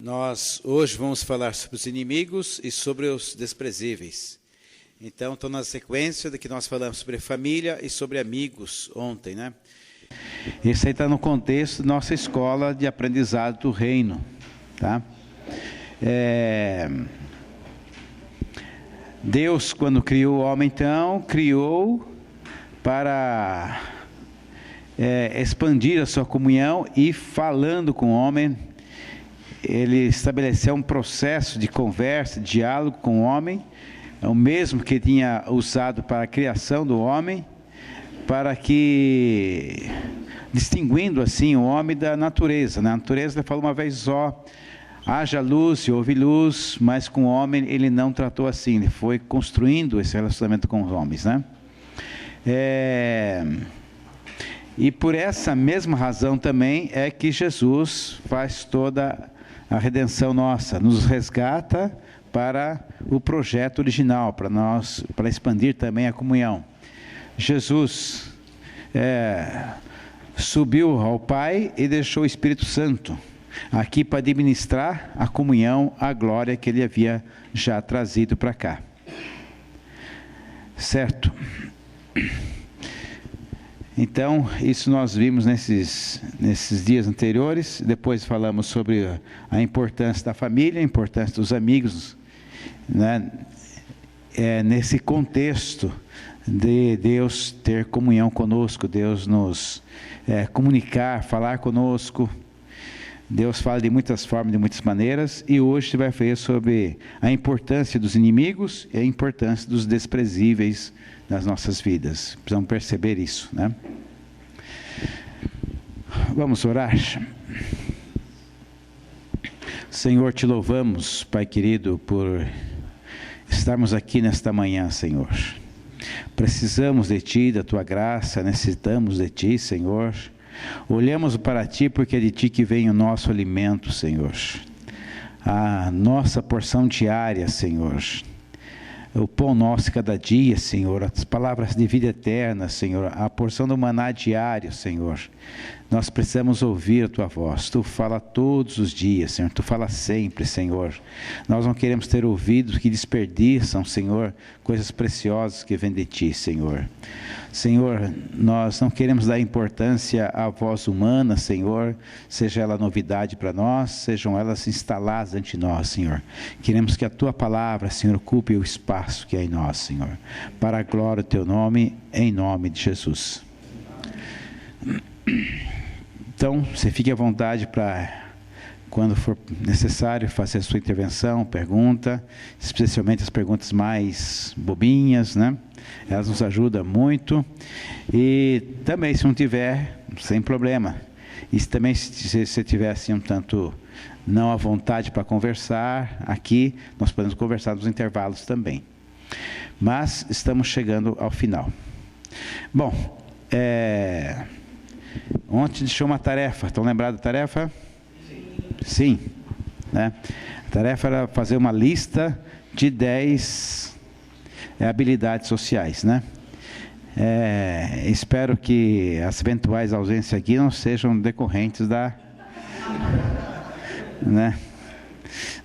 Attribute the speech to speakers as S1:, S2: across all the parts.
S1: Nós hoje vamos falar sobre os inimigos e sobre os desprezíveis. Então, estou na sequência de que nós falamos sobre família e sobre amigos ontem, né? Isso aí está no contexto da nossa escola de aprendizado do reino, tá? Deus, quando criou o homem, então, criou para expandir a sua comunhão e falando com o homem, ele estabeleceu um processo de conversa, de diálogo com o homem, o mesmo que tinha usado para a criação do homem, para que, distinguindo assim o homem da natureza. Na natureza ele falou uma vez só, haja luz e houve luz, mas com o homem ele não tratou assim, ele foi construindo esse relacionamento com os homens, né? E por essa mesma razão também é que Jesus faz toda a redenção nossa, nos resgata para o projeto original, para expandir também a comunhão. Jesus subiu ao Pai e deixou o Espírito Santo aqui para administrar a comunhão, a glória que ele havia já trazido para cá. Certo? Então, isso nós vimos nesses dias anteriores. Depois falamos sobre a importância da família, a importância dos amigos, né? Nesse contexto de Deus ter comunhão conosco, Deus nos comunicar, falar conosco. Deus fala de muitas formas, de muitas maneiras, e hoje a gente vai ver sobre a importância dos inimigos e a importância dos desprezíveis nas nossas vidas. Precisamos perceber isso, né? Vamos orar. Senhor, te louvamos, Pai querido, por estarmos aqui nesta manhã, Senhor. Precisamos de Ti, da Tua graça, necessitamos de Ti, Senhor. Olhamos para Ti porque é de Ti que vem o nosso alimento, Senhor. A nossa porção diária, Senhor. O pão nosso cada dia, Senhor, as palavras de vida eterna, Senhor, a porção do maná diário, Senhor. Nós precisamos ouvir a Tua voz. Tu fala todos os dias, Senhor, Tu fala sempre, Senhor. Nós não queremos ter ouvidos que desperdiçam, Senhor, coisas preciosas que vêm de Ti, Senhor. Senhor, nós não queremos dar importância à voz humana, Senhor, seja ela novidade para nós, sejam elas instaladas ante nós, Senhor. Queremos que a Tua palavra, Senhor, ocupe o espaço que é em nós, Senhor, para a glória do Teu nome, em nome de Jesus. Então, você fique à vontade para, quando for necessário, fazer a sua intervenção, pergunta, especialmente as perguntas mais bobinhas, né? Elas nos ajudam muito. E também, se não tiver, sem problema. E também, se você tiver assim um tanto não à vontade para conversar, aqui nós podemos conversar nos intervalos também. Mas estamos chegando ao final. Bom, ontem deixou uma tarefa. Estão lembrados da tarefa? Sim. Né? A tarefa era fazer uma lista de 10 habilidades sociais, né? Espero que as eventuais ausências aqui não sejam decorrentes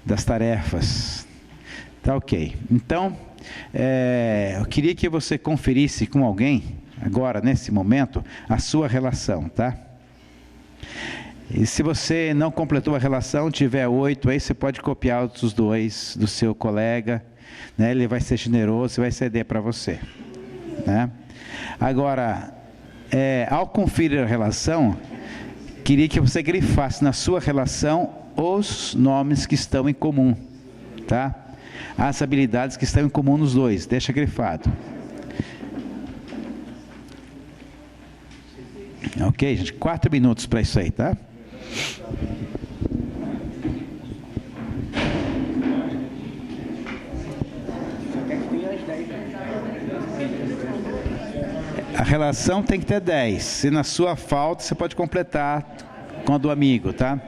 S1: das tarefas. Tá ok. Então, eu queria que você conferisse com alguém, agora, nesse momento, a sua relação, tá? E se você não completou a relação, tiver 8, aí você pode copiar os 2 do seu colega, né? Ele vai ser generoso e vai ceder para você, né? Agora, ao conferir a relação, queria que você grifasse na sua relação os nomes que estão em comum, tá? As habilidades que estão em comum nos dois, deixa grifado. Ok, gente, 4 minutos para isso aí, tá? A relação tem que ter 10. Se na sua falta, você pode completar com a do amigo, tá?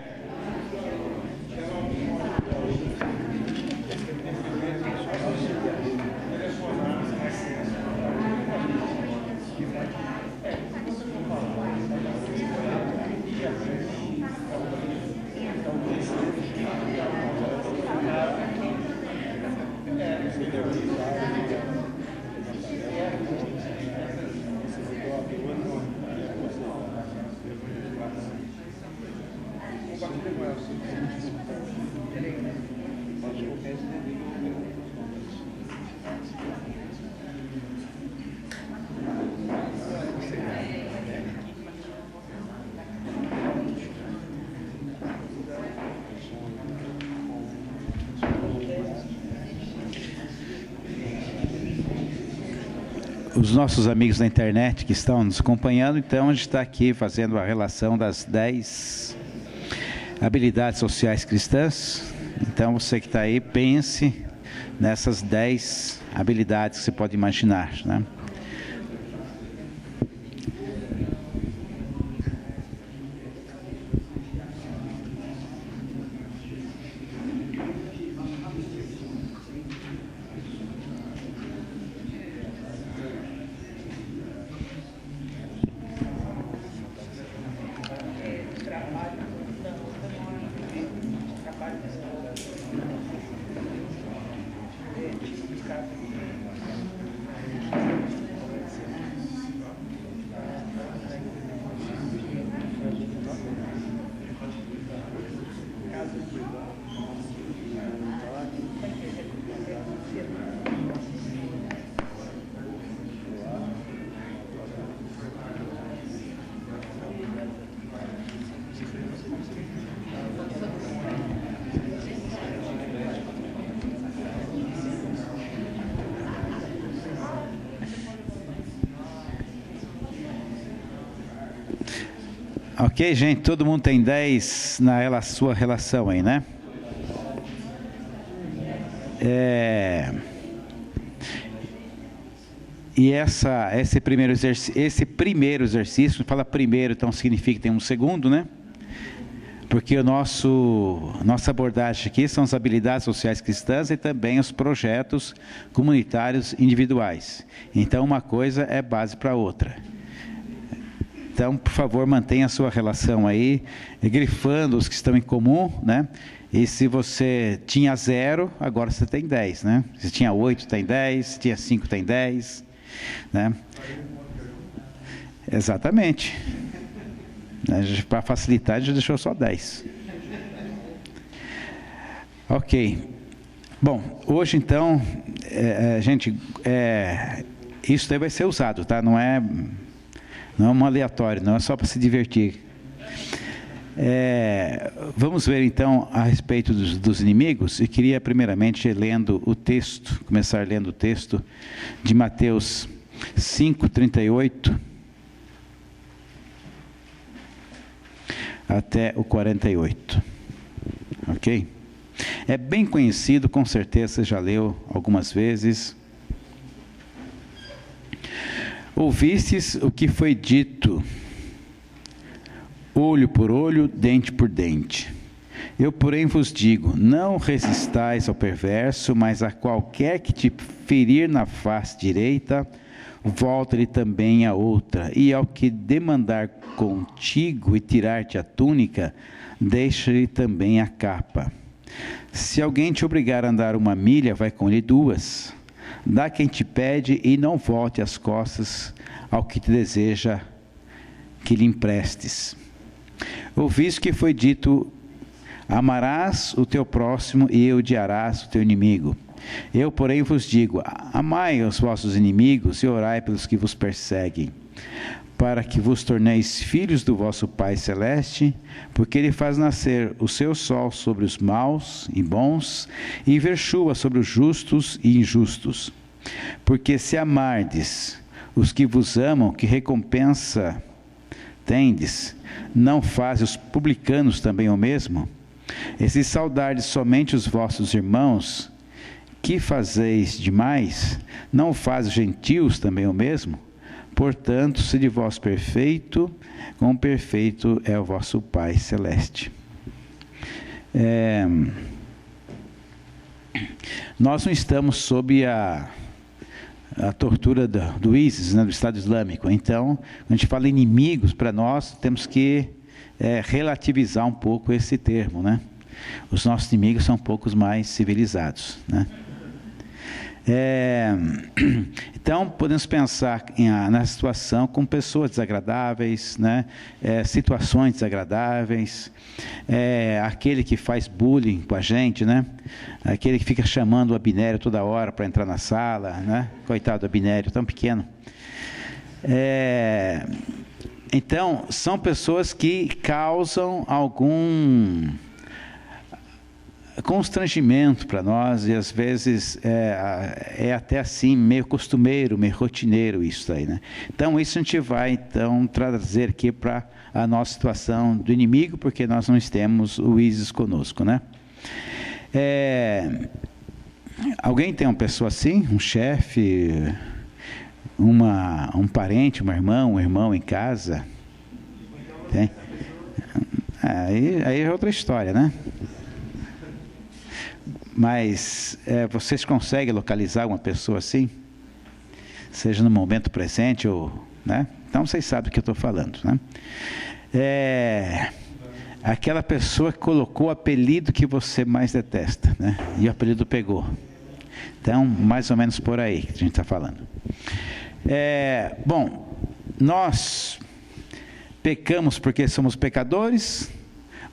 S1: Os nossos amigos da internet que estão nos acompanhando, então a gente está aqui fazendo a relação das 10 habilidades sociais cristãs. Então você que está aí, pense nessas 10 habilidades que você pode imaginar, né? Ok, gente? Todo mundo tem 10 na sua relação aí, né? E esse primeiro exercício, fala primeiro, então significa que tem um segundo, né? Porque nossa abordagem aqui são as habilidades sociais cristãs e também os projetos comunitários individuais. Então, uma coisa é base para a outra. Então, por favor, mantenha a sua relação aí, grifando os que estão em comum, né? E se você tinha 0, agora você tem 10, né? Se tinha 8, tem 10, se tinha 5, tem 10, né? Exatamente. Para facilitar, a gente deixou só 10. Ok. Bom, hoje então, isso daí vai ser usado, tá? Não é um aleatório, não é só para se divertir. Vamos ver então a respeito dos inimigos. Eu queria primeiramente começar lendo o texto de Mateus 5:38 até o 48. Ok? É bem conhecido, com certeza você já leu algumas vezes. Ouvistes o que foi dito, olho por olho, dente por dente. Eu, porém, vos digo, não resistais ao perverso, mas a qualquer que te ferir na face direita, volta-lhe também a outra. E ao que demandar contigo e tirar-te a túnica, deixa-lhe também a capa. Se alguém te obrigar a andar 1 milha, vai com-lhe 2. Dá quem te pede e não volte as costas ao que te deseja que lhe emprestes. Ouviste que foi dito, amarás o teu próximo e odiarás o teu inimigo. Eu, porém, vos digo, amai os vossos inimigos e orai pelos que vos perseguem, para que vos torneis filhos do vosso Pai Celeste, porque Ele faz nascer o seu sol sobre os maus e bons, e ver chuva sobre os justos e injustos. Porque se amardes os que vos amam, que recompensa tendes? Não fazem os publicanos também o mesmo? E se saudardes somente os vossos irmãos, que fazeis demais? Não fazem os gentios também o mesmo? Portanto, sede vós perfeito, como perfeito é o vosso Pai Celeste. Nós não estamos sob a tortura do ISIS, né, do Estado Islâmico. Então, quando a gente fala inimigos, para nós, temos que relativizar um pouco esse termo, né? Os nossos inimigos são um pouco mais civilizados, né? Então, podemos pensar na situação com pessoas desagradáveis, né? Situações desagradáveis, aquele que faz bullying com a gente, né? Aquele que fica chamando o Abinério toda hora para entrar na sala, né? Coitado do Abinério, tão pequeno. Então, são pessoas que causam algum constrangimento para nós, e às vezes é até assim, meio costumeiro, meio rotineiro isso aí, né? Então, isso a gente vai, então, trazer aqui para a nossa situação do inimigo, porque nós não temos o ISIS conosco, né? Alguém tem uma pessoa assim? Um chefe, um parente, uma irmã, um irmão em casa? Tem? Aí é outra história, né? Mas vocês conseguem localizar uma pessoa assim? Seja no momento presente ou... né? Então vocês sabem do que eu estou falando, né? Aquela pessoa que colocou o apelido que você mais detesta, né? E o apelido pegou. Então, mais ou menos por aí que a gente está falando. Bom, nós pecamos porque somos pecadores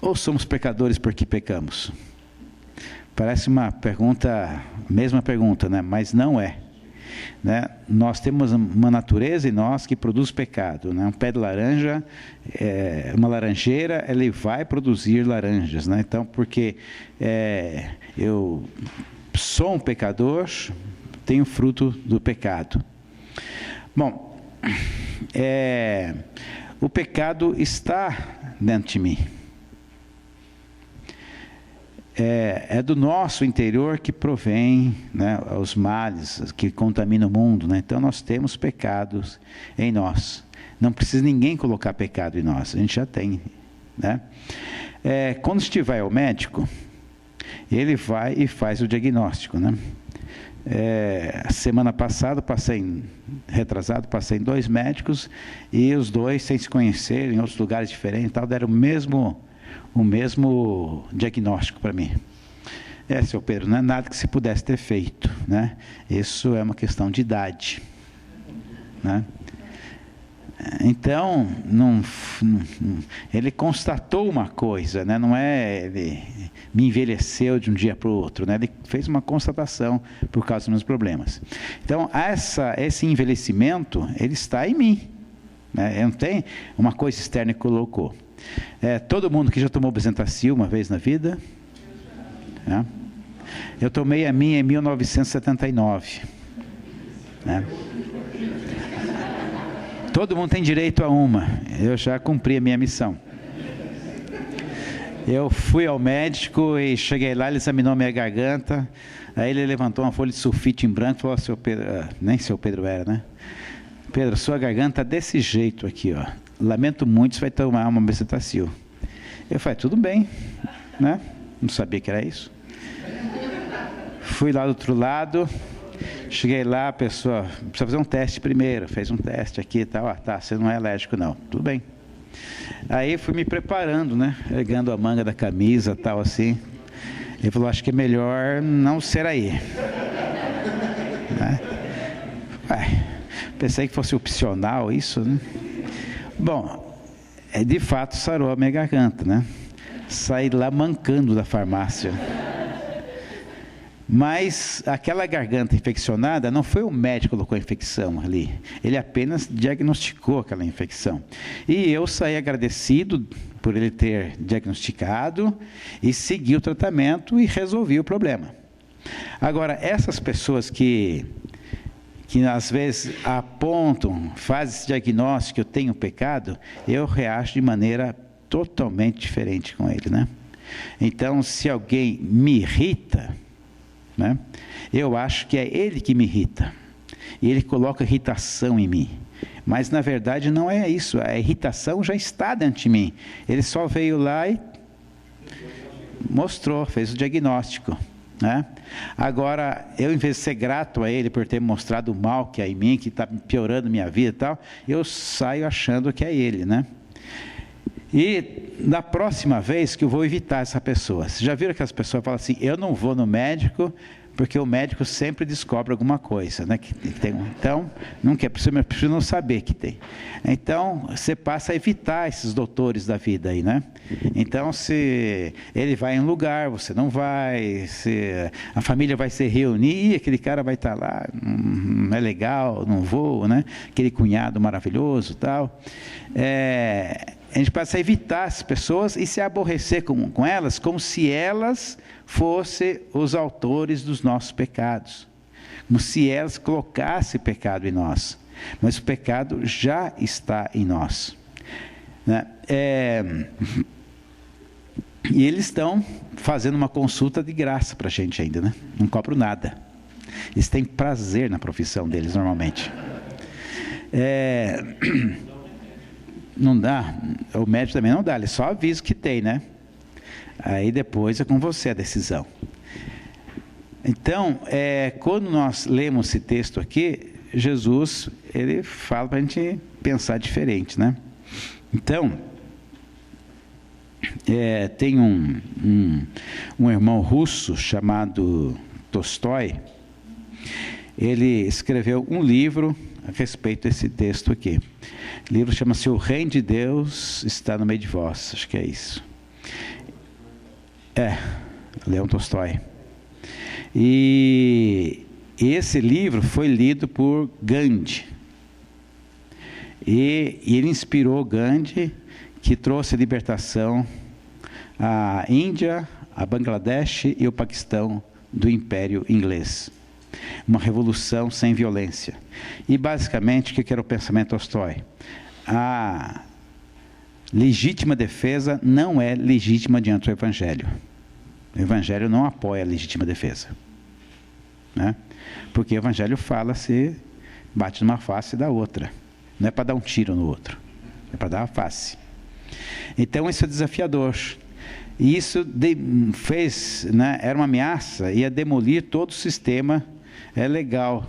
S1: ou somos pecadores porque pecamos? Parece uma pergunta, mesma pergunta, né? Mas não é. Né? Nós temos uma natureza em nós que produz pecado, né? Um pé de laranja, uma laranjeira, ele vai produzir laranjas, né? Então, porque eu sou um pecador, tenho fruto do pecado. Bom, o pecado está dentro de mim. É do nosso interior que provém, né, os males que contaminam o mundo, né? Então nós temos pecados em nós. Não precisa ninguém colocar pecado em nós, a gente já tem, né? Quando estiver ao médico, ele vai e faz o diagnóstico, né? Semana passada, retrasado, passei em 2 médicos e os 2, sem se conhecer, em outros lugares diferentes, tal, deram o mesmo diagnóstico para mim. Seu Pedro, não é nada que se pudesse ter feito, né? Isso é uma questão de idade, né? Então, ele constatou uma coisa, né? Não é ele me envelheceu de um dia para o outro, né? Ele fez uma constatação por causa dos meus problemas. Então, esse envelhecimento, ele está em mim, né? Não tem uma coisa externa que colocou. Todo mundo que já tomou Bezentacil uma vez na vida? Eu tomei a minha em 1979. Né? Todo mundo tem direito a uma. Eu já cumpri a minha missão. Eu fui ao médico e cheguei lá, ele examinou minha garganta. Aí ele levantou uma folha de sulfite em branco e falou: seu Pedro, nem seu Pedro era, né? Pedro, sua garganta desse jeito aqui, ó. Lamento muito, você vai tomar uma Bezentacil. Eu falei, tudo bem, né? Não sabia que era isso. Fui lá do outro lado, cheguei lá, a pessoa, precisa fazer um teste primeiro, fez um teste aqui e tal, tá, você não é alérgico não, tudo bem. Aí fui me preparando, né? Pegando a manga da camisa, tal assim. Ele falou, acho que é melhor não ser aí. Né? Pensei que fosse opcional isso, né? Bom, de fato sarou a minha garganta, né? Saí lá mancando da farmácia. Mas aquela garganta infeccionada, não foi o médico que colocou a infecção ali. Ele apenas diagnosticou aquela infecção. E eu saí agradecido por ele ter diagnosticado e segui o tratamento e resolvi o problema. Agora, essas pessoas que às vezes apontam, fazem esse diagnóstico que eu tenho pecado, eu reajo de maneira totalmente diferente com ele, né? Então, se alguém me irrita, né, eu acho que é ele que me irrita. E ele coloca irritação em mim. Mas, na verdade, não é isso. A irritação já está dentro de mim. Ele só veio lá e mostrou, fez o diagnóstico. Né? Agora, eu, em vez de ser grato a ele por ter mostrado o mal que é em mim, que está piorando minha vida e tal, eu saio achando que é ele, né? E na próxima vez que eu vou evitar essa pessoa. Vocês já viram que as pessoas falam assim, eu não vou no médico, porque o médico sempre descobre alguma coisa, né? Que tem, então, não quer, precisa não saber que tem. Então, você passa a evitar esses doutores da vida aí, né? Então, se ele vai em um lugar, você não vai, se a família vai se reunir, aquele cara vai estar lá, não é legal, não vou, né? Aquele cunhado maravilhoso e tal. A gente passa a evitar as pessoas e se aborrecer com elas, como se elas fossem os autores dos nossos pecados, como se elas colocassem pecado em nós, mas o pecado já está em nós, né? E eles estão fazendo uma consulta de graça para a gente ainda, né? Não cobram nada, eles têm prazer na profissão deles normalmente. Não dá, o médico também não dá, ele só avisa que tem, né? Aí depois é com você a decisão. Então, quando nós lemos esse texto aqui, Jesus, ele fala para a gente pensar diferente, né? Então, tem um irmão russo chamado Tolstói, ele escreveu um livro a respeito desse texto aqui. O livro chama-se O Reino de Deus está no meio de vós, acho que é isso. Leão Tolstói. E esse livro foi lido por Gandhi. E ele inspirou Gandhi, que trouxe a libertação à Índia, a Bangladesh e o Paquistão do Império Inglês. Uma revolução sem violência. E basicamente, o que era o pensamento Tolstói? A legítima defesa não é legítima diante do Evangelho. O Evangelho não apoia a legítima defesa, né? Porque o Evangelho fala se bate numa face e dá outra. Não é para dar um tiro no outro, é para dar uma face. Então isso é desafiador. E isso fez, né, era uma ameaça, ia demolir todo o sistema legal.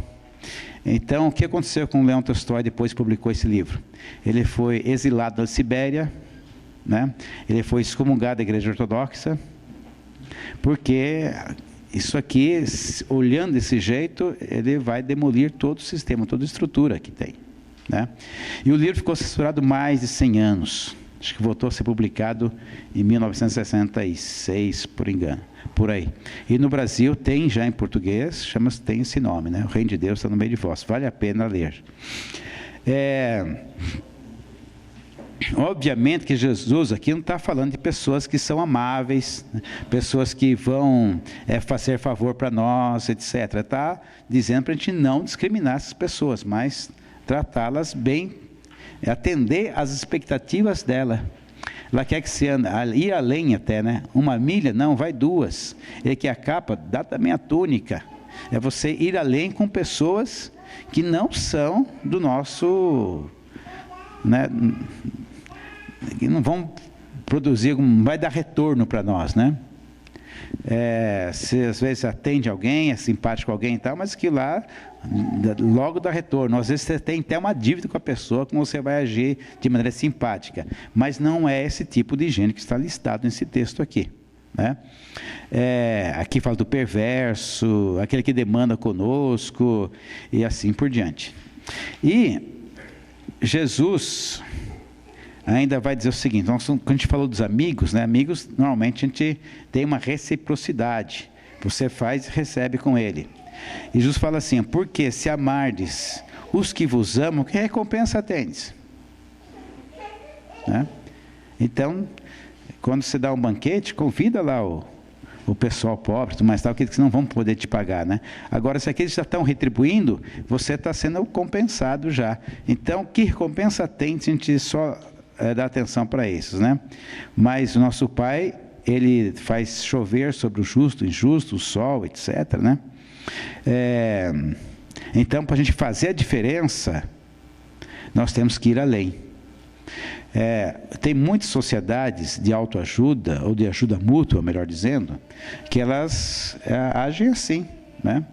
S1: Então o que aconteceu com o Leão Tolstói depois que publicou esse livro? Ele foi exilado na Sibéria, né? Ele foi excomungado da Igreja Ortodoxa, porque isso aqui, olhando desse jeito, ele vai demolir todo o sistema, toda a estrutura que tem, né? E o livro ficou censurado mais de 100 anos. Acho que voltou a ser publicado em 1966, por engano, por aí. E no Brasil tem já em português, tem esse nome, né? O Reino de Deus está no meio de vós. Vale a pena ler. Obviamente que Jesus aqui não está falando de pessoas que são amáveis, né? Pessoas que vão fazer favor para nós, etc. Está dizendo para a gente não discriminar essas pessoas, mas tratá-las bem, atender às expectativas dela. Ela quer que você ir além até, né? 1 milha, não, vai 2. Ele quer a capa, dá também a túnica. É você ir além com pessoas que não são do nosso, né? Que não vão produzir, não vai dar retorno para nós, né? Se às vezes atende alguém, é simpático com alguém e tal, mas que lá logo dá retorno. Às vezes você tem até uma dívida com a pessoa, como você vai agir de maneira simpática, mas não é esse tipo de gente que está listado nesse texto aqui, né? Aqui fala do perverso, aquele que demanda conosco e assim por diante. E Jesus ainda vai dizer o seguinte, quando a gente falou dos amigos, né? Amigos, normalmente a gente tem uma reciprocidade, você faz e recebe com ele. E Jesus fala assim, porque se amardes os que vos amam, que recompensa tendes? Né? Então, quando você dá um banquete, convida lá o pessoal pobre, mas tal, aqueles que não vão poder te pagar, né? Agora, se aqueles já estão retribuindo, você está sendo compensado já. Então, que recompensa tem se a gente só dá atenção para esses, né? Mas o nosso Pai, Ele faz chover sobre o justo, o injusto, o sol, etc., né? Então, para a gente fazer a diferença, nós temos que ir além. Tem muitas sociedades de autoajuda, ou de ajuda mútua, melhor dizendo, que elas agem assim, né?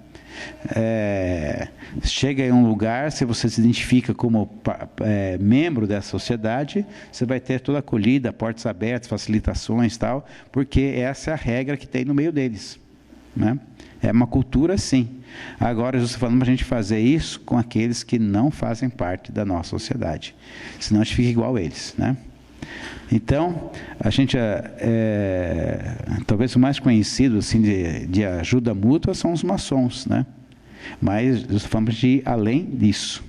S1: chega em um lugar, se você se identifica como membro dessa sociedade, você vai ter toda a acolhida, portas abertas, facilitações, tal, porque essa é a regra que tem no meio deles, né? É uma cultura, sim. Agora, Jesus está falando para a gente fazer isso com aqueles que não fazem parte da nossa sociedade, senão a gente fica igual a eles, né? Então, a gente talvez o mais conhecido assim, de ajuda mútua são os maçons, né? Mas Jesus está falando de ir além disso.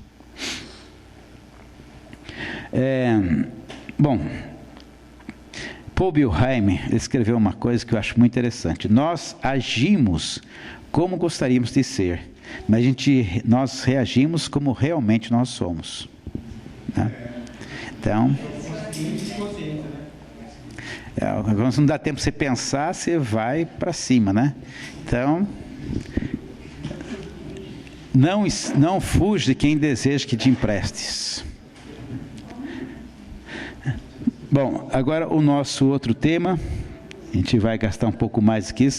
S1: Bom, Paul Wilhelm escreveu uma coisa que eu acho muito interessante. Nós agimos como gostaríamos de ser, mas nós reagimos como realmente nós somos, né? Então, quando não dá tempo de você pensar, você vai para cima, né? Então, não fuja de quem deseja que te emprestes. Bom, agora o nosso outro tema, a gente vai gastar um pouco mais aqui,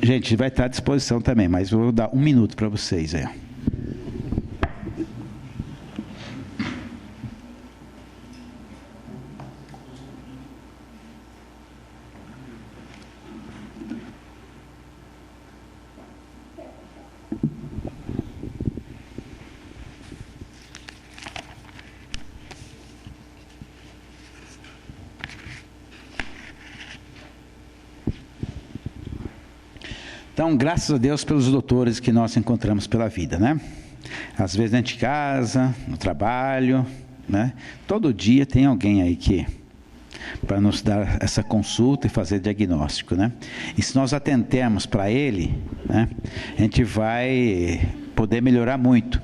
S1: gente, vai estar à disposição também, mas vou dar 1 minuto para vocês aí. Então, graças a Deus pelos doutores que nós encontramos pela vida, né? Às vezes dentro de casa, no trabalho, né? Todo dia tem alguém aí para nos dar essa consulta e fazer diagnóstico, né? E se nós atendermos para ele, né? A gente vai poder melhorar muito.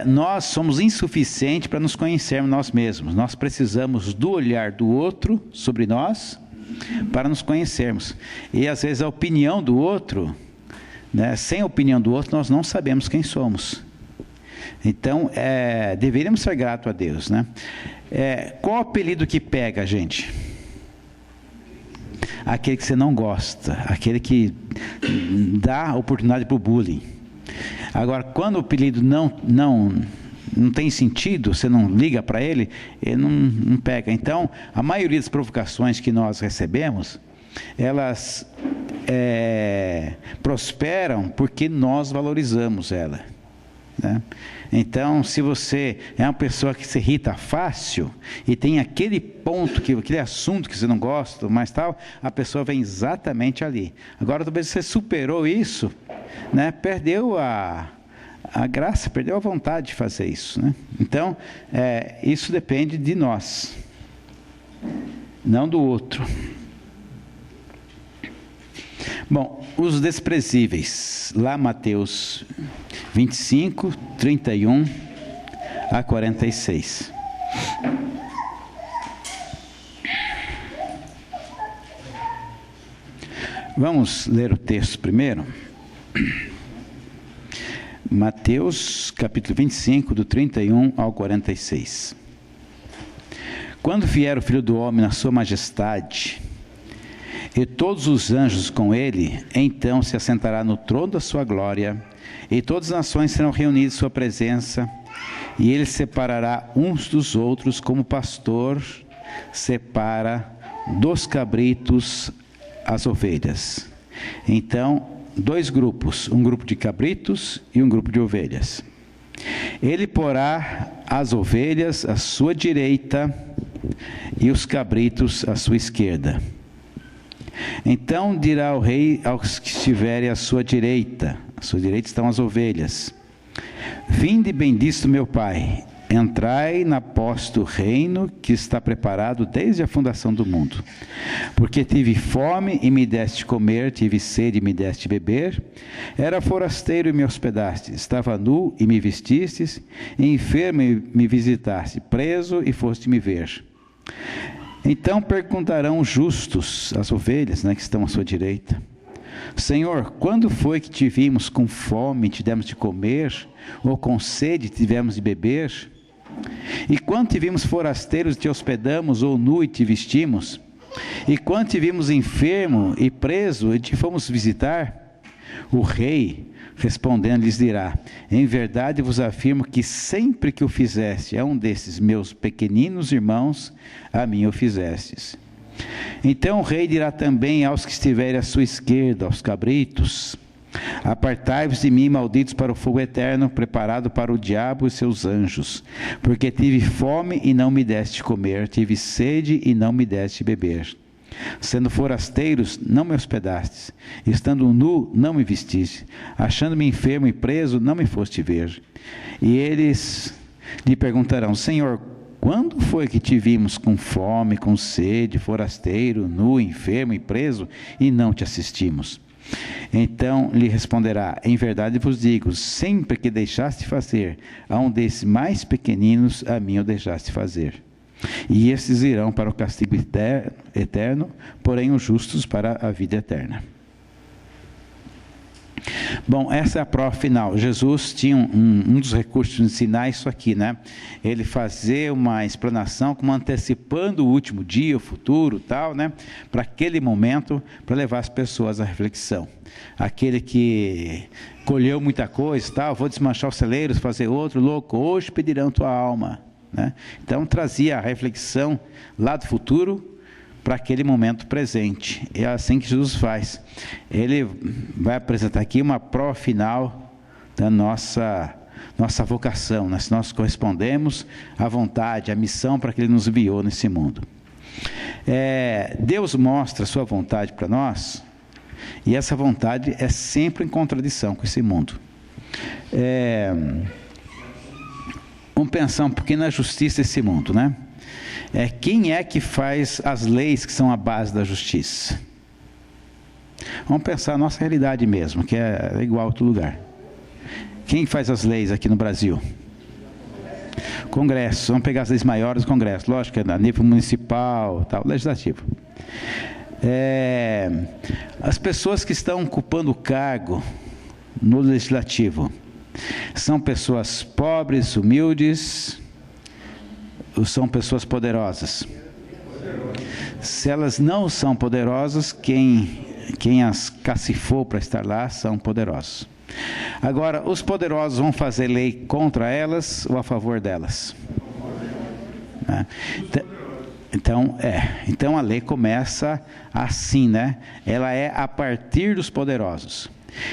S1: Nós somos insuficientes para nos conhecermos nós mesmos. Nós precisamos do olhar do outro sobre nós, para nos conhecermos. E às vezes a opinião do outro, né, sem a opinião do outro, nós não sabemos quem somos. Então, deveríamos ser gratos a Deus, né? Qual o apelido que pega a gente? Aquele que você não gosta, aquele que dá oportunidade para o bullying. Agora, quando o apelido não tem sentido, você não liga para ele não pega. Então, a maioria das provocações que nós recebemos, elas prosperam porque nós valorizamos ela, né? Então, se você é uma pessoa que se irrita fácil e tem aquele ponto, aquele assunto que você não gosta, mas tal, a pessoa vem exatamente ali. Agora, talvez você superou isso, né? Perdeu a graça, perdeu a vontade de fazer isso, né? Então, isso depende de nós, não do outro. Bom, os desprezíveis, lá Mateus 25, 31 a 46. Vamos ler o texto primeiro? Mateus, capítulo 25, do 31 ao 46. Quando vier o Filho do Homem na sua majestade, e todos os anjos com ele, então se assentará no trono da sua glória, e todas as nações serão reunidas em sua presença, e ele separará uns dos outros, como o pastor separa dos cabritos as ovelhas. Então, 2 grupos, um grupo de cabritos e um grupo de ovelhas. Ele porá as ovelhas à sua direita e os cabritos à sua esquerda. Então dirá o rei aos que estiverem à sua direita estão as ovelhas: vinde bendito meu Pai, entrai na posse do reino que está preparado desde a fundação do mundo. Porque tive fome e me deste comer, tive sede e me deste beber, era forasteiro e me hospedaste, estava nu e me vestistes, enfermo e me visitaste, preso e foste me ver. Então perguntarão os justos, as ovelhas, né, que estão à sua direita: Senhor, quando foi que te vimos com fome e te demos de comer, ou com sede e te tivemos de beber? E quando te vimos forasteiros e te hospedamos, ou nu e te vestimos? E quando te vimos enfermo e preso e te fomos visitar, o rei, respondendo, lhes dirá: em verdade vos afirmo que sempre que o fizeste a um desses meus pequeninos irmãos, a mim o fizestes. Então o rei dirá também aos que estiverem à sua esquerda, aos cabritos: apartai-vos de mim, malditos, para o fogo eterno, preparado para o diabo e seus anjos, porque tive fome e não me deste comer, tive sede e não me deste beber. Sendo forasteiros, não me hospedastes, estando nu, não me vestiste, achando-me enfermo e preso, não me foste ver. E eles lhe perguntarão: Senhor, quando foi que te vimos com fome, com sede, forasteiro, nu, enfermo e preso, e não te assistimos? Então lhe responderá: em verdade vos digo, sempre que deixaste fazer a um desses mais pequeninos, a mim o deixaste fazer. E estes irão para o castigo eterno, porém os justos para a vida eterna. Bom, essa é a prova final. Jesus tinha um dos recursos de ensinar isso aqui, né? Ele fazer uma explanação como antecipando o último dia, o futuro, tal, né? Para aquele momento, para levar as pessoas à reflexão. Aquele que colheu muita coisa, tal, vou desmanchar os celeiros, fazer outro, louco, hoje pedirão tua alma, né? Então trazia a reflexão lá do futuro para aquele momento presente. É assim que Jesus faz. Ele vai apresentar aqui uma prova final da nossa vocação, né? Se nós correspondemos à vontade, à missão para que Ele nos enviou nesse mundo. Deus mostra a sua vontade para nós, e essa vontade é sempre em contradição com esse mundo. Vamos pensar um pouquinho na justiça desse mundo, né? Quem é que faz as leis que são a base da justiça? Vamos pensar a nossa realidade mesmo, que é igual a outro lugar. Quem faz as leis aqui no Brasil? Congresso. Vamos pegar as leis maiores do Congresso. Lógico que é a nível municipal, tal, legislativo. As pessoas que estão ocupando o cargo no legislativo são pessoas pobres, humildes, ou são pessoas poderosas? Se elas não são poderosas, quem as cacifou para estar lá são poderosos. Agora, os poderosos vão fazer lei contra elas ou a favor delas? Então a lei começa assim, né? Ela é a partir dos poderosos.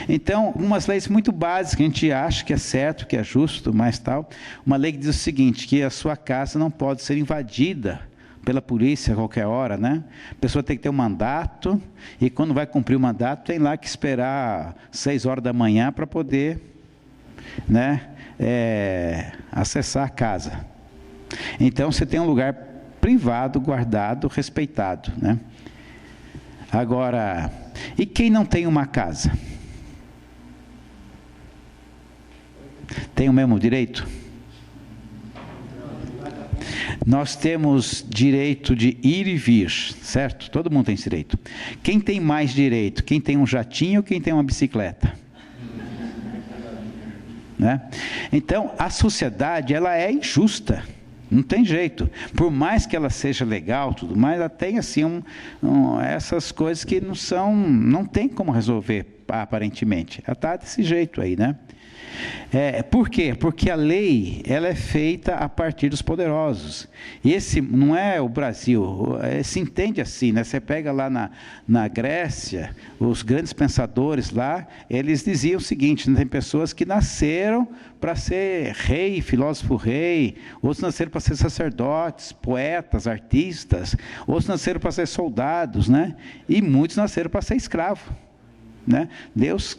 S1: Então, umas leis muito básicas, que a gente acha que é certo, que é justo, mas tal. Uma lei que diz o seguinte, que a sua casa não pode ser invadida pela polícia a qualquer hora, né? A pessoa tem que ter um mandato, e quando vai cumprir o mandato, tem lá que esperar 6 horas da manhã para poder, né, acessar a casa. Então, você tem um lugar privado, guardado, respeitado, né? Agora, e quem não tem uma casa? Tem o mesmo direito? Nós temos direito de ir e vir, certo? Todo mundo tem esse direito. Quem tem mais direito? Quem tem um jatinho ou quem tem uma bicicleta? Né? Então, a sociedade, ela é injusta. Não tem jeito. Por mais que ela seja legal, tudo mais, ela tem assim essas coisas que não tem como resolver aparentemente. Ela está desse jeito aí, né? Por quê? Porque a lei, ela é feita a partir dos poderosos. E esse não é o Brasil, se entende assim, né? Você pega lá na Grécia, os grandes pensadores lá, eles diziam o seguinte, né? Tem pessoas que nasceram para ser rei, filósofo rei, outros nasceram para ser sacerdotes, poetas, artistas, outros nasceram para ser soldados, né? E muitos nasceram para ser escravo. Né? Deus,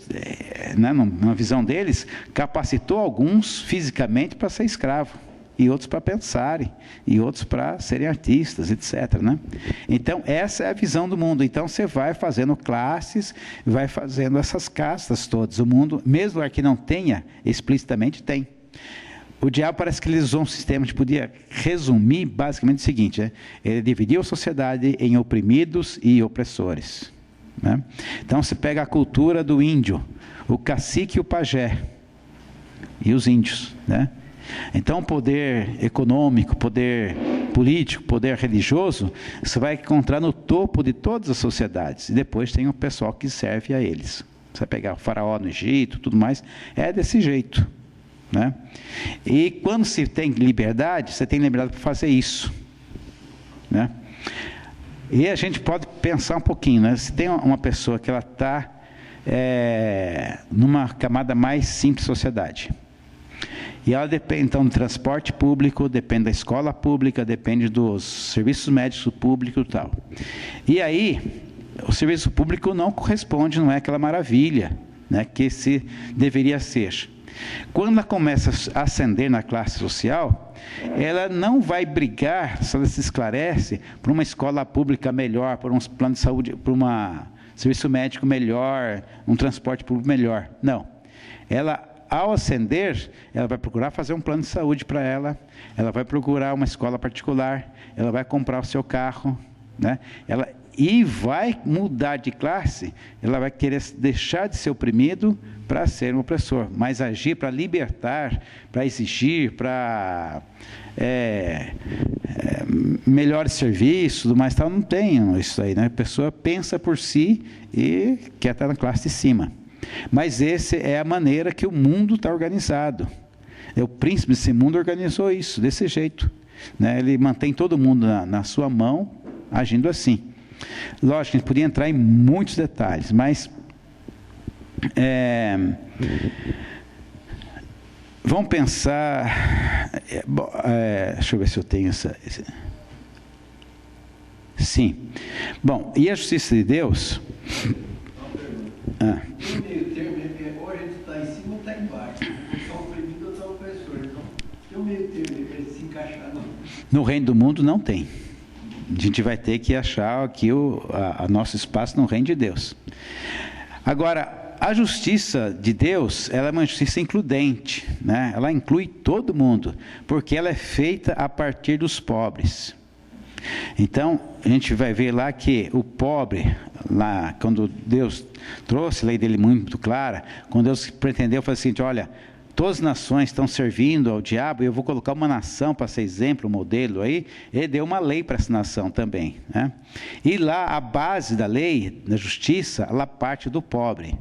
S1: na visão deles, capacitou alguns fisicamente para ser escravo, e outros para pensarem, e outros para serem artistas, etc. Né? Então, essa é a visão do mundo. Então, você vai fazendo classes, vai fazendo essas castas todas. O mundo, mesmo lugar que não tenha, explicitamente tem. O diabo parece que ele usou um sistema, a gente podia resumir basicamente o seguinte, né? Ele dividiu a sociedade em oprimidos e opressores. Né? Então você pega a cultura do índio, o cacique e o pajé, e os índios, né? Então o poder econômico, poder político, poder religioso, você vai encontrar no topo de todas as sociedades. E depois tem o pessoal que serve a eles. Você vai pegar o faraó no Egito, tudo mais, é desse jeito, né? E quando se tem liberdade, você tem liberdade para fazer isso, né? E a gente pode pensar um pouquinho, né? Se tem uma pessoa que ela está numa camada mais simples de sociedade, e ela depende então do transporte público, depende da escola pública, depende dos serviços médicos públicos e tal. E aí o serviço público não corresponde, não é aquela maravilha, né, que se deveria ser. Quando ela começa a ascender na classe social, ela não vai brigar, se ela se esclarece, por uma escola pública melhor, por um plano de saúde, por um serviço médico melhor, um transporte público melhor. Não. Ela, ao ascender, ela vai procurar fazer um plano de saúde para ela, ela vai procurar uma escola particular, ela vai comprar o seu carro, né? E vai mudar de classe, ela vai querer deixar de ser oprimido para ser um opressor, mas agir para libertar, para exigir, para melhores serviços, tudo mais, tal, não tem isso aí, né? A pessoa pensa por si e quer estar na classe de cima. Mas essa é a maneira que o mundo está organizado. O príncipe desse mundo organizou isso, desse jeito, né? Ele mantém todo mundo na sua mão, agindo assim. Lógico, a gente podia entrar em muitos detalhes, mas vamos pensar. Deixa eu ver se eu tenho essa. Sim. Bom, e a justiça de Deus?
S2: O meio termo ou a gente está em cima ou está embaixo. Ou está oprimido ou está opressor. Então, tem o meio termo para ele se encaixar
S1: no reino do mundo não tem. A gente vai ter que achar aqui a nosso espaço no reino de Deus. Agora, a justiça de Deus, ela é uma justiça includente, né? Ela inclui todo mundo, porque ela é feita a partir dos pobres. Então, a gente vai ver lá que o pobre, lá, quando Deus trouxe a lei dele muito clara, quando Deus pretendeu fazer o seguinte: olha, todas as nações estão servindo ao diabo, e eu vou colocar uma nação para ser exemplo, modelo aí. Ele deu uma lei para essa nação também, né? E lá a base da lei, da justiça, ela parte do pobre.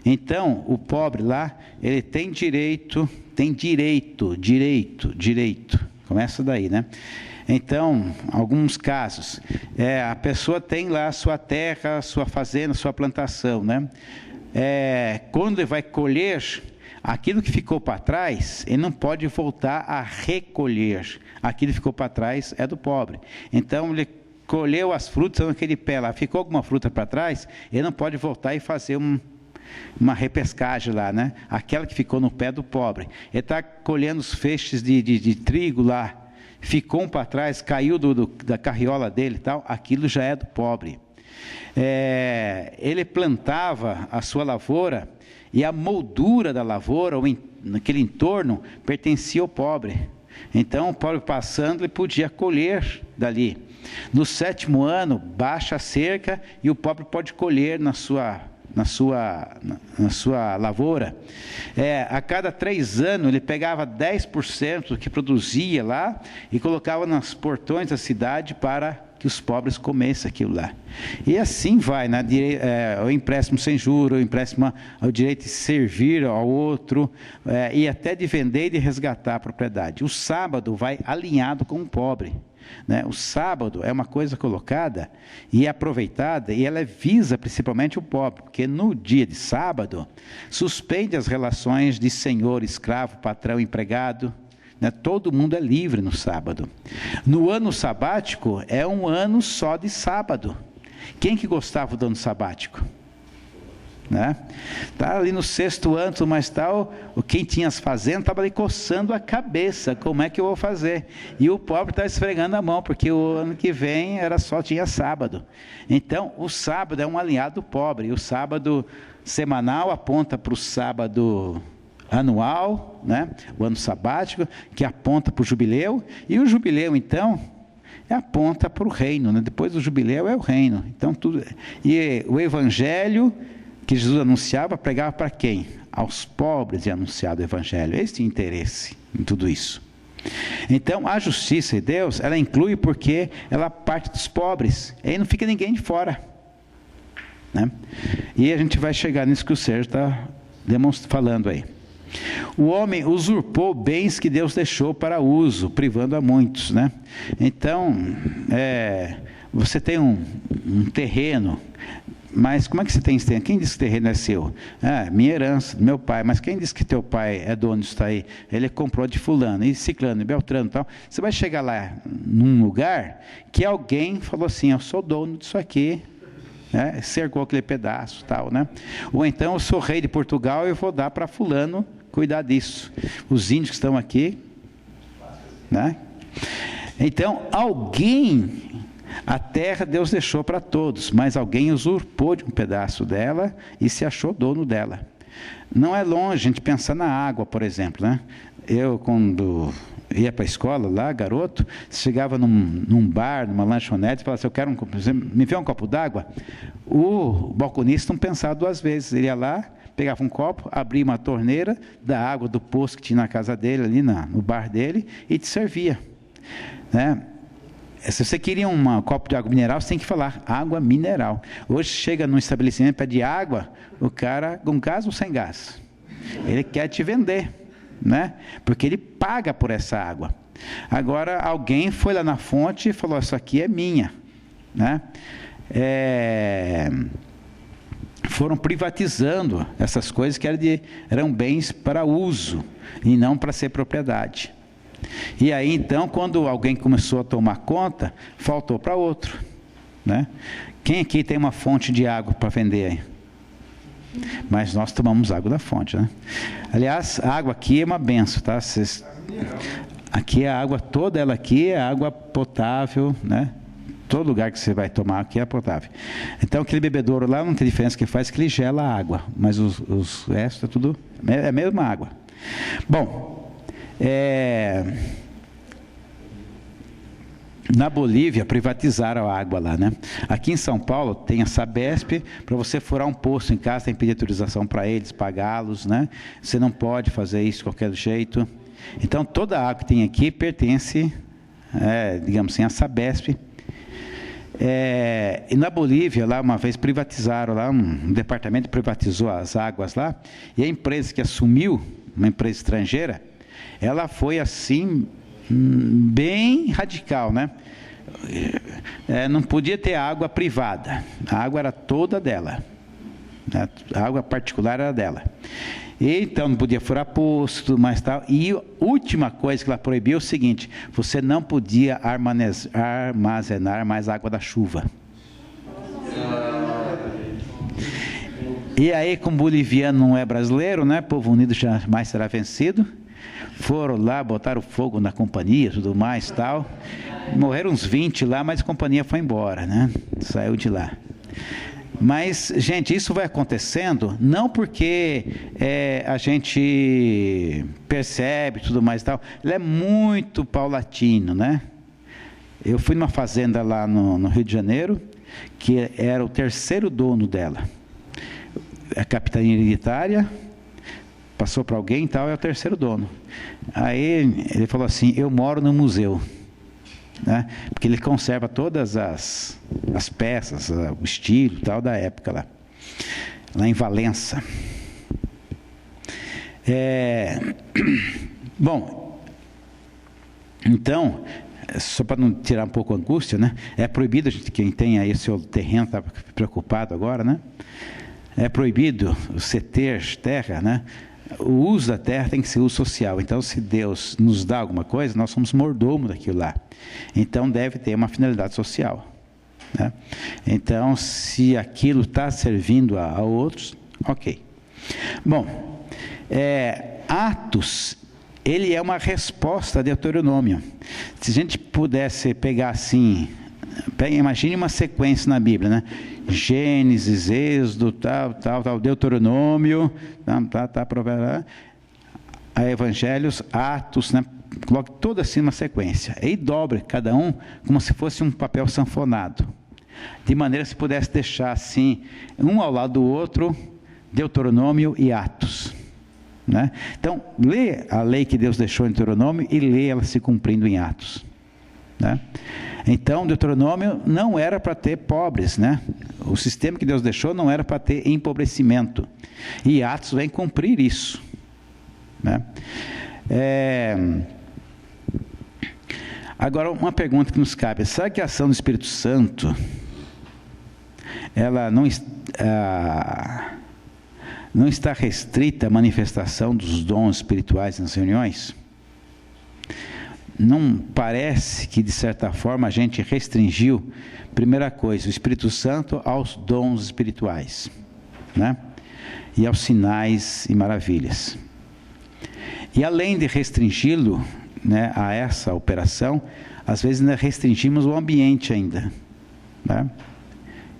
S1: Então, o pobre lá, ele tem direito, começa daí, né? Então, alguns casos, a pessoa tem lá a sua terra, sua fazenda, sua plantação, né? Quando ele vai colher aquilo que ficou para trás, ele não pode voltar a recolher. Aquilo que ficou para trás é do pobre. Então, ele colheu as frutas naquele pé lá, ficou alguma fruta para trás, ele não pode voltar e fazer uma repescagem lá, né? Aquela que ficou no pé do pobre. Ele está colhendo os feixes de trigo lá, ficou um para trás, caiu da carriola dele e tal, aquilo já é do pobre. Ele plantava a sua lavoura, e a moldura da lavoura, naquele entorno, pertencia ao pobre. Então, o pobre passando, ele podia colher dali. No 7º ano, baixa a cerca, e o pobre pode colher na sua lavoura. A cada 3 anos, ele pegava 10% do que produzia lá, e colocava nos portões da cidade para que os pobres comessem aquilo lá. E assim vai, né? O empréstimo sem juros, o empréstimo ao direito de servir ao outro, e até de vender e de resgatar a propriedade. O sábado vai alinhado com o pobre, né? O sábado é uma coisa colocada e aproveitada, e ela visa principalmente o pobre, porque no dia de sábado suspende as relações de senhor, escravo, patrão, empregado, né? Todo mundo é livre no sábado. No ano sabático, é um ano só de sábado. Quem que gostava do ano sabático? Né? Tá ali no 6º ano, mas tal, quem tinha as fazendas estava ali coçando a cabeça, como é que eu vou fazer? E o pobre estava esfregando a mão, porque o ano que vem tinha sábado. Então, o sábado é um alinhado pobre, e o sábado semanal aponta para o sábado anual, né? O ano sabático, que aponta para o jubileu, e o jubileu, então, aponta para o reino, né? Depois do jubileu é o reino. Então, tudo. E o evangelho que Jesus anunciava, pregava para quem? Aos pobres e anunciado o evangelho. Esse tinha interesse em tudo isso. Então, a justiça de Deus, ela inclui porque ela parte dos pobres. Aí não fica ninguém de fora, né? E a gente vai chegar nisso que o Sérgio está falando aí. O homem usurpou bens que Deus deixou para uso, privando a muitos, né? Então, você tem um terreno, mas como é que você tem esse terreno? Quem disse que o terreno é seu? Minha herança, do meu pai. Mas quem disse que teu pai é dono disso aí? Ele comprou de fulano, e ciclano, e beltrano e tal. Você vai chegar lá num lugar que alguém falou assim, eu sou dono disso aqui, né? Cercou aquele pedaço, tal, né? Ou então, eu sou rei de Portugal e eu vou dar para fulano cuidar disso. Os índios que estão aqui, né? Então, a terra Deus deixou para todos, mas alguém usurpou de um pedaço dela e se achou dono dela. Não é longe a gente pensar na água, por exemplo, né? Eu, quando ia para a escola lá, garoto, chegava num bar, numa lanchonete, e falava assim, eu quero me vê um copo d'água? O balconista não pensava duas vezes, ele ia lá, pegava um copo, abria uma torneira da água do poço que tinha na casa dele, ali no bar dele, e te servia, né? Se você queria um copo de água mineral, você tem que falar água mineral. Hoje chega num estabelecimento, pede água, o cara com gás ou sem gás, ele quer te vender, né? Porque ele paga por essa água. Agora alguém foi lá na fonte e falou, isso aqui é minha, né? Foram privatizando essas coisas que eram bens para uso e não para ser propriedade. E aí então, quando alguém começou a tomar conta, faltou para outro, né? Quem aqui tem uma fonte de água para vender aí? Mas nós tomamos água da fonte, né? Aliás, a água aqui é uma benção, tá? Aqui a água toda, ela aqui é água potável, né? Todo lugar que você vai tomar aqui é potável. Então aquele bebedouro lá não tem diferença, que faz que ele gela a água, mas os restos é tudo, é a mesma água. Bom, na Bolívia privatizaram a água lá, né? Aqui em São Paulo tem a Sabesp, para você furar um poço em casa tem que pedir autorização para eles, pagá-los, né? Você não pode fazer isso de qualquer jeito. Então toda a água que tem aqui pertence, digamos assim, à Sabesp. E na Bolívia, lá uma vez privatizaram, lá um departamento privatizou as águas lá, e a empresa que assumiu, uma empresa estrangeira, ela foi assim, bem radical, né? Não podia ter água privada, a água era toda dela, né? A água particular era dela. E, então não podia furar poço, tudo mais tal. E a última coisa que ela proibiu é o seguinte: você não podia armazenar mais água da chuva. E aí, como boliviano não é brasileiro, né? Povo unido jamais será vencido. Foram lá, botaram fogo na companhia, tudo mais tal. Morreram uns 20 lá, mas a companhia foi embora, né? Saiu de lá. Mas, gente, isso vai acontecendo não porque a gente percebe tudo mais e tal. Ele é muito paulatino, né? Eu fui numa fazenda lá no Rio de Janeiro, que era o terceiro dono dela. A capitania hereditária passou para alguém e tal, é o terceiro dono. Aí ele falou assim, eu moro no museu, né? Porque ele conserva todas as peças, o estilo tal da época lá em Valença. Bom, então, só para não tirar um pouco a angústia, né? É proibido, quem tem aí seu terreno está preocupado agora, né? É proibido você ter terra, né? O uso da terra tem que ser uso social. Então, se Deus nos dá alguma coisa, nós somos mordomo daquilo lá. Então, deve ter uma finalidade social, né? Então, se aquilo está servindo a outros, ok. Bom, Atos, ele é uma resposta a Deuteronômio. Se a gente pudesse pegar assim, imagine uma sequência na Bíblia, né? Gênesis, Êxodo, tal, Deuteronômio, Evangelhos, Atos, né? Coloque tudo assim numa sequência. E dobre cada um como se fosse um papel sanfonado. De maneira que se pudesse deixar assim, um ao lado do outro, Deuteronômio e Atos, né? Então, lê a lei que Deus deixou em Deuteronômio e lê ela se cumprindo em Atos, né? Então, Deuteronômio não era para ter pobres, né? O sistema que Deus deixou não era para ter empobrecimento. E Atos vem cumprir isso, né? Agora, uma pergunta que nos cabe: será que a ação do Espírito Santo, ela não está restrita à manifestação dos dons espirituais nas reuniões? Não parece que, de certa forma, a gente restringiu, primeira coisa, o Espírito Santo aos dons espirituais, né? E aos sinais e maravilhas. E além de restringi-lo, né, a essa operação, às vezes ainda restringimos o ambiente ainda, né?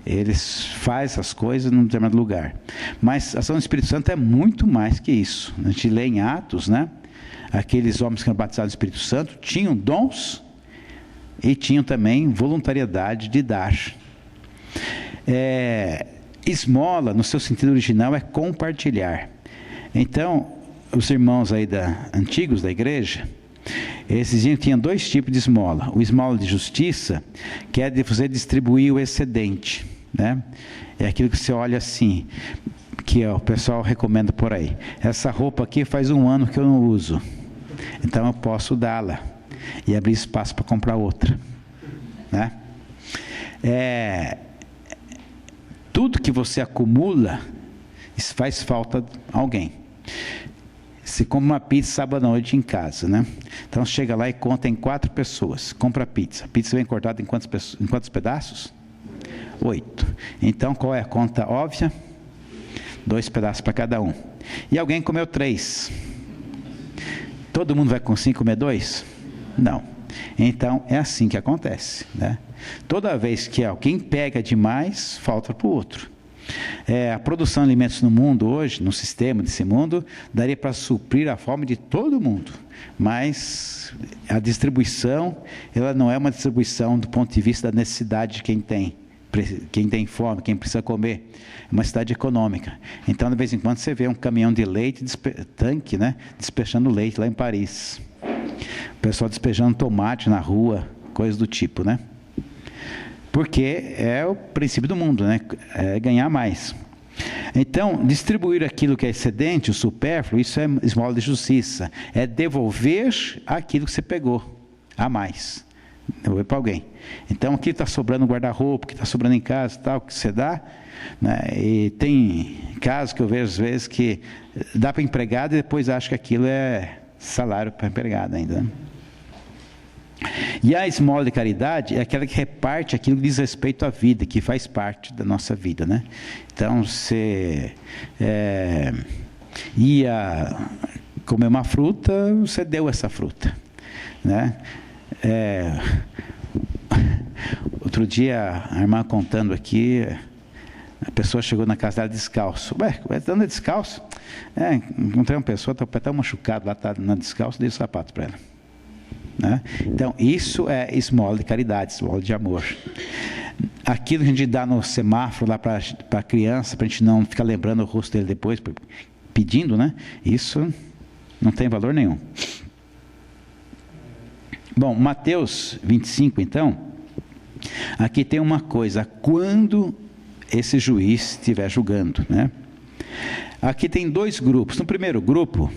S1: Eles fazem as coisas num determinado lugar. Mas a ação do Espírito Santo é muito mais que isso. A gente lê em Atos, né? Aqueles homens que eram batizados no Espírito Santo tinham dons e tinham também voluntariedade de dar. Esmola, no seu sentido original, é compartilhar. Então, os irmãos aí antigos da igreja, eles diziam que tinha dois tipos de esmola. O esmola de justiça, que é de você distribuir o excedente, né? É aquilo que você olha assim, que o pessoal recomenda por aí. Essa roupa aqui faz 1 ano que eu não uso, então eu posso dá-la e abrir espaço para comprar outra, né? Tudo que você acumula, isso faz falta a alguém. Você come uma pizza sábado à noite em casa, né? Então chega lá e conta em 4 pessoas, compra a pizza. A pizza vem cortada em quantos pedaços? 8. Então qual é a conta óbvia? 2 pedaços para cada um. E alguém comeu 3. Todo mundo vai conseguir comer 2? Não. Então é assim que acontece, né? Toda vez que alguém pega demais, falta para o outro. A produção de alimentos no mundo hoje, no sistema desse mundo, daria para suprir a fome de todo mundo, mas a distribuição, ela não é uma distribuição do ponto de vista da necessidade de quem tem fome, quem precisa comer. É uma cidade econômica. Então, de vez em quando, você vê um caminhão de leite, tanque, né, despejando leite lá em Paris. O pessoal despejando tomate na rua, coisas do tipo, né? Porque é o princípio do mundo, né? É ganhar mais. Então, distribuir aquilo que é excedente, o supérfluo, isso é esmola de justiça. É devolver aquilo que você pegou a mais. Devolver para alguém. Então, aqui está sobrando guarda-roupa, que está sobrando em casa, tal, que você dá, né? E tem casos que eu vejo às vezes que dá para empregado e depois acha que aquilo é salário para empregado ainda, né? E a esmola de caridade é aquela que reparte aquilo que diz respeito à vida, que faz parte da nossa vida, né? Então, você ia comer uma fruta, você deu essa fruta, né? Outro dia, a irmã contando aqui, a pessoa chegou na casa dela descalço. Ué, anda descalço? Encontrei uma pessoa, está até machucado lá, está na descalço, dei o sapato para ela. Né? Então, isso é esmola de caridade, esmola de amor. Aquilo que a gente dá no semáforo lá para a criança, para a gente não ficar lembrando o rosto dele depois, pedindo, né? Isso não tem valor nenhum. Bom, Mateus 25, então, aqui tem uma coisa: quando esse juiz estiver julgando, né? Aqui tem 2 grupos. No primeiro grupo,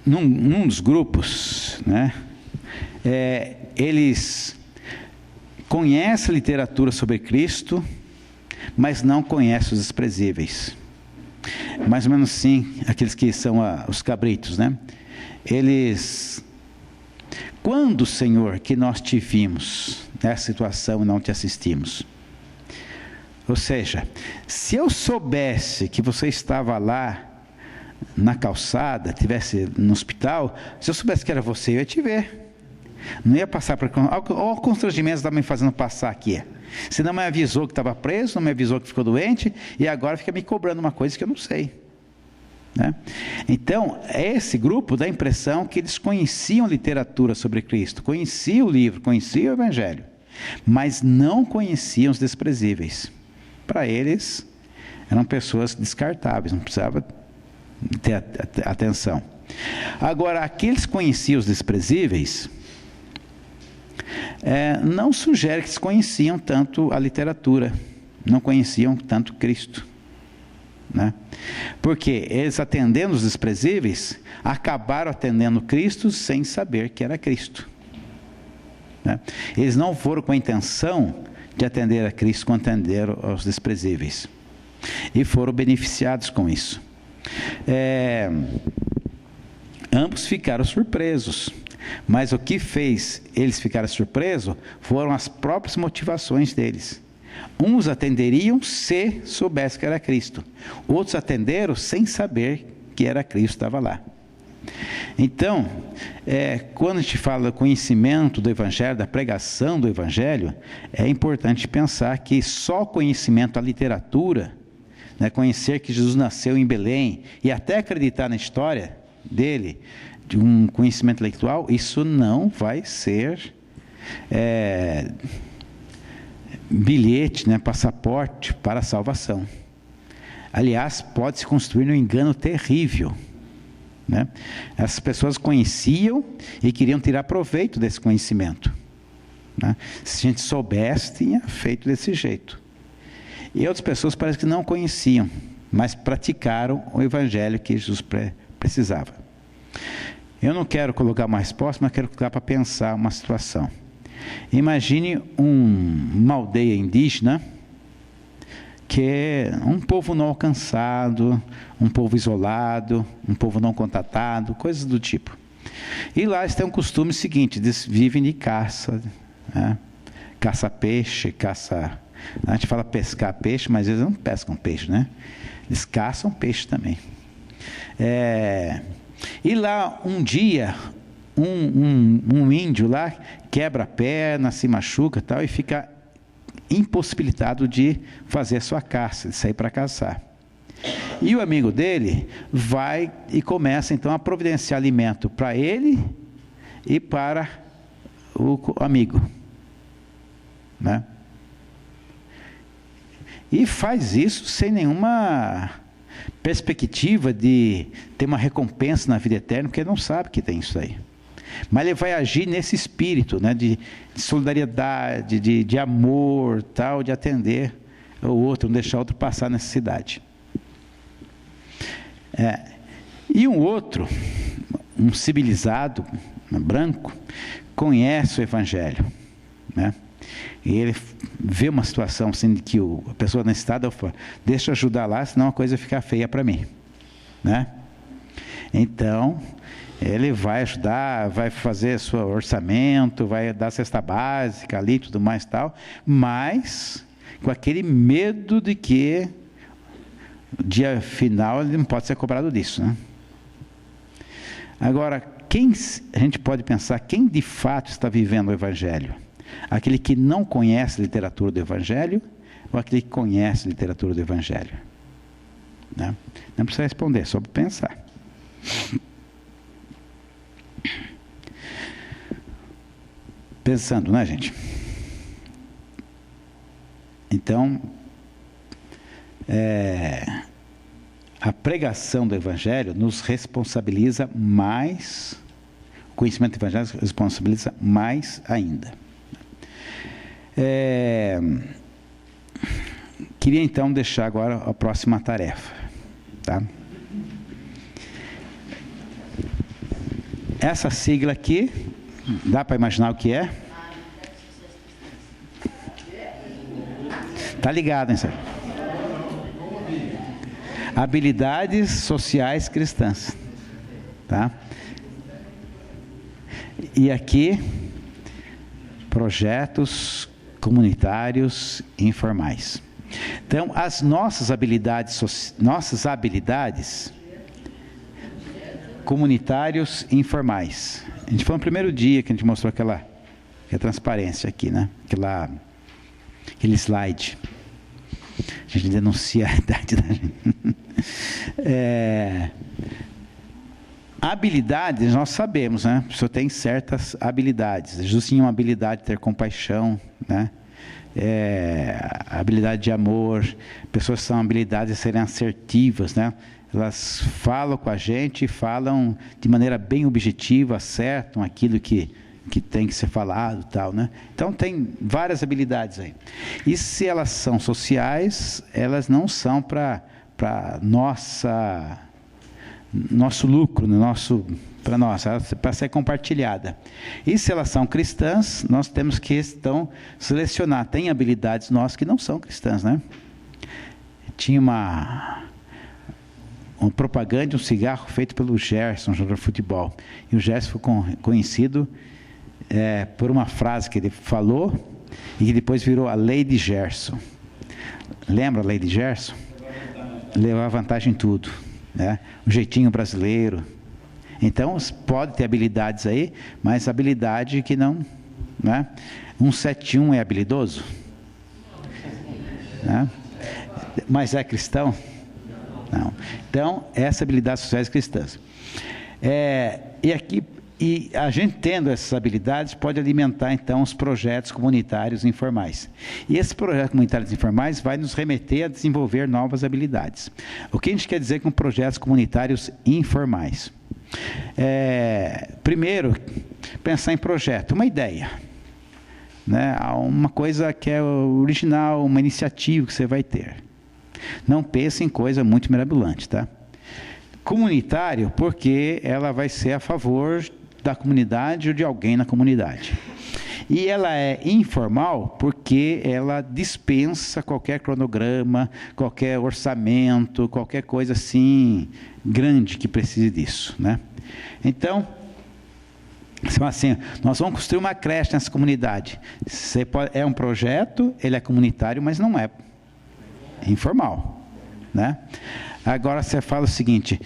S1: num dos grupos, né, eles conhecem a literatura sobre Cristo, mas não conhecem os desprezíveis. Mais ou menos assim, aqueles que são os cabritos, né? Eles, quando, Senhor, que nós te vimos nessa situação e não te assistimos? Ou seja, se eu soubesse que você estava lá na calçada, estivesse no hospital, se eu soubesse que era você, eu ia te ver. Não ia passar por... Olha o constrangimento que está me fazendo passar aqui. Você não me avisou que estava preso, não me avisou que ficou doente, e agora fica me cobrando uma coisa que eu não sei, né? Então, esse grupo dá a impressão que eles conheciam literatura sobre Cristo, conheciam o livro, conheciam o Evangelho, mas não conheciam os desprezíveis. Para eles, eram pessoas descartáveis, não precisava ter atenção. Agora, aqueles que conheciam os desprezíveis, não sugere que eles conheciam tanto a literatura, não conheciam tanto Cristo, né? Porque eles, atendendo os desprezíveis, acabaram atendendo Cristo sem saber que era Cristo, né? Eles não foram com a intenção de atender a Cristo quando atenderam aos desprezíveis, e foram beneficiados com isso. Ambos ficaram surpresos, mas o que fez eles ficarem surpresos foram as próprias motivações deles. Uns atenderiam se soubessem que era Cristo, outros atenderam sem saber que era Cristo que estava lá. Então, quando a gente fala do conhecimento do Evangelho, da pregação do Evangelho, é importante pensar que só conhecimento da literatura, né, conhecer que Jesus nasceu em Belém e até acreditar na história dele, de um conhecimento intelectual, isso não vai ser bilhete, né, passaporte para a salvação. Aliás, pode se construir um engano terrível, né? As pessoas conheciam e queriam tirar proveito desse conhecimento, né? Se a gente soubesse, tinha feito desse jeito. E outras pessoas parece que não conheciam, mas praticaram o Evangelho que Jesus precisava. Eu não quero colocar uma resposta, mas quero colocar para pensar uma situação. Imagine uma aldeia indígena, que é um povo não alcançado, um povo isolado, um povo não contatado, coisas do tipo. E lá eles têm um costume seguinte, eles vivem de caça, né? Caça peixe, caça... A gente fala pescar peixe, mas eles não pescam peixe, né? Eles caçam peixe também. E lá um dia, um índio lá quebra a perna, se machuca e tal, e fica impossibilitado de fazer a sua caça, de sair para caçar. E o amigo dele vai e começa então a providenciar alimento para ele e para o amigo, né? E faz isso sem nenhuma perspectiva de ter uma recompensa na vida eterna, porque ele não sabe que tem isso aí. Mas ele vai agir nesse espírito, né, de solidariedade, de amor, tal, de atender o outro, não deixar o outro passar necessidade. E um outro, um civilizado, branco, conhece o Evangelho, né? E ele vê uma situação assim, que a pessoa necessitada, fala, deixa eu ajudar lá, senão a coisa fica feia para mim, né? Então, ele vai ajudar, vai fazer seu orçamento, vai dar cesta básica ali, tudo mais tal, mas com aquele medo de que no dia final ele não pode ser cobrado disso, né? Agora, a gente pode pensar, quem de fato está vivendo o Evangelho? Aquele que não conhece a literatura do Evangelho ou aquele que conhece a literatura do Evangelho? Né? Não precisa responder, só para pensar. Pensando, né, gente? Então, a pregação do Evangelho nos responsabiliza mais, o conhecimento do Evangelho nos responsabiliza mais ainda. Queria então deixar agora a próxima tarefa, tá? Essa sigla aqui, dá para imaginar o que é? Tá ligado, hein, senhor? Habilidades sociais cristãs, tá? E aqui, projetos comunitários informais. Então, as nossas habilidades comunitários informais. A gente foi no primeiro dia que a gente mostrou aquela transparência aqui, né? Aquele slide. A gente denuncia a idade da gente. Habilidades, nós sabemos, né? A pessoa tem certas habilidades. Jesus tinha uma habilidade de ter compaixão, né? Habilidade de amor. Pessoas são habilidades de serem assertivas, né? elas falam com a gente, falam de maneira bem objetiva, acertam aquilo que tem que ser falado, tal, né? Então tem várias habilidades aí. E se elas são sociais, elas não são para nosso lucro, para nós, para ser compartilhada. E se elas são cristãs, nós temos que então selecionar. Tem habilidades nossas que não são cristãs, né? Tinha uma propaganda de um cigarro feito pelo Gerson, jogador de futebol. E o Gerson foi conhecido por uma frase que ele falou e que depois virou a lei de Gerson. Lembra a lei de Gerson? Levar vantagem em tudo, né? O jeitinho brasileiro. Então, pode ter habilidades aí, mas habilidade que não, né? 171 é habilidoso? Né? Mas é cristão? Não. Então, essa habilidade sociais cristãs. E a gente tendo essas habilidades pode alimentar então os projetos comunitários informais. E esses projetos comunitários informais vai nos remeter a desenvolver novas habilidades. O que a gente quer dizer com projetos comunitários informais? Primeiro, pensar em projeto, uma ideia, né? Uma coisa que é original, uma iniciativa que você vai ter. Não pense em coisa muito mirabolante, tá? Comunitário, porque ela vai ser a favor da comunidade ou de alguém na comunidade. E ela é informal porque ela dispensa qualquer cronograma, qualquer orçamento, qualquer coisa assim grande que precise disso, né? Então, você fala assim, nós vamos construir uma creche nessa comunidade. É um projeto, ele é comunitário, mas não é informal, né? Agora você fala o seguinte,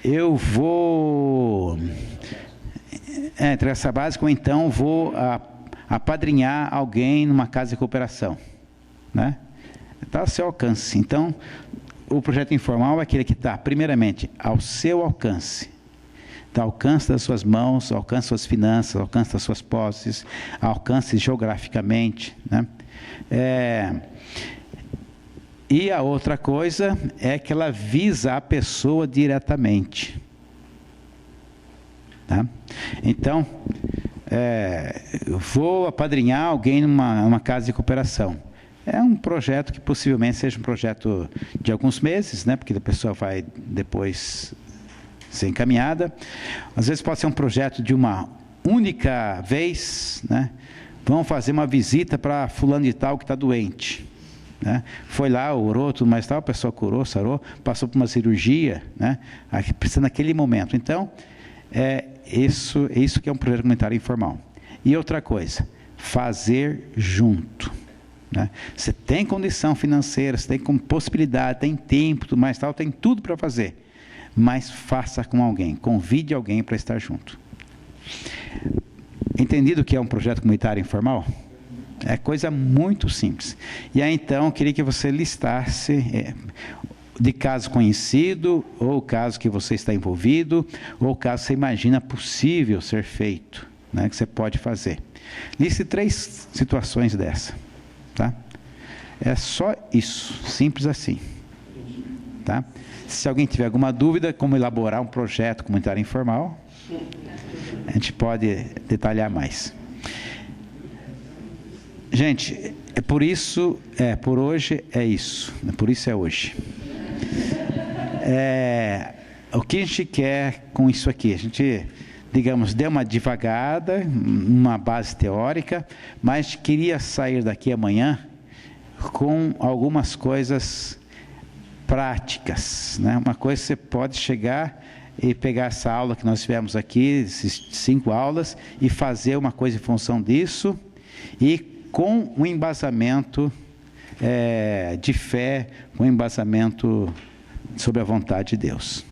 S1: eu vou entregar essa básica, ou então vou apadrinhar alguém numa casa de cooperação, né? Está ao seu alcance. Então, o projeto informal é aquele que está, primeiramente, ao seu alcance. Está ao alcance das suas mãos, ao alcance das suas finanças, ao alcance das suas posses, ao alcance geograficamente, né? E a outra coisa é que ela visa a pessoa diretamente. Tá? Então, eu vou apadrinhar alguém numa casa de cooperação. É um projeto que possivelmente seja um projeto de alguns meses, né? Porque a pessoa vai depois ser encaminhada. Às vezes pode ser um projeto de uma única vez, né? Vamos fazer uma visita para fulano de tal que está doente. Né? Foi lá, orou, tudo mais tal, a pessoa curou, sarou, passou por uma cirurgia, né? Precisa naquele momento. Então, isso que é um projeto comunitário informal. E outra coisa, fazer junto. Né? Você tem condição financeira, você tem possibilidade, tem tempo, tudo mais tal, tem tudo para fazer. Mas faça com alguém, convide alguém para estar junto. Entendido que é um projeto comunitário informal? É coisa muito simples. E aí, então, eu queria que você listasse de caso conhecido, ou caso que você está envolvido, ou caso que você imagina possível ser feito, né, que você pode fazer. Liste 3 situações dessa. Tá? É só isso, simples assim. Tá? Se alguém tiver alguma dúvida, como elaborar um projeto comunitário informal, a gente pode detalhar mais. Gente, por isso, por hoje é isso. Por isso é hoje. O que a gente quer com isso aqui? A gente, digamos, deu uma divagada, uma base teórica, mas queria sair daqui amanhã com algumas coisas práticas, né? Uma coisa que você pode chegar e pegar essa aula que nós tivemos aqui, essas 5 aulas, e fazer uma coisa em função disso, e com um embasamento de fé, com um embasamento sobre a vontade de Deus.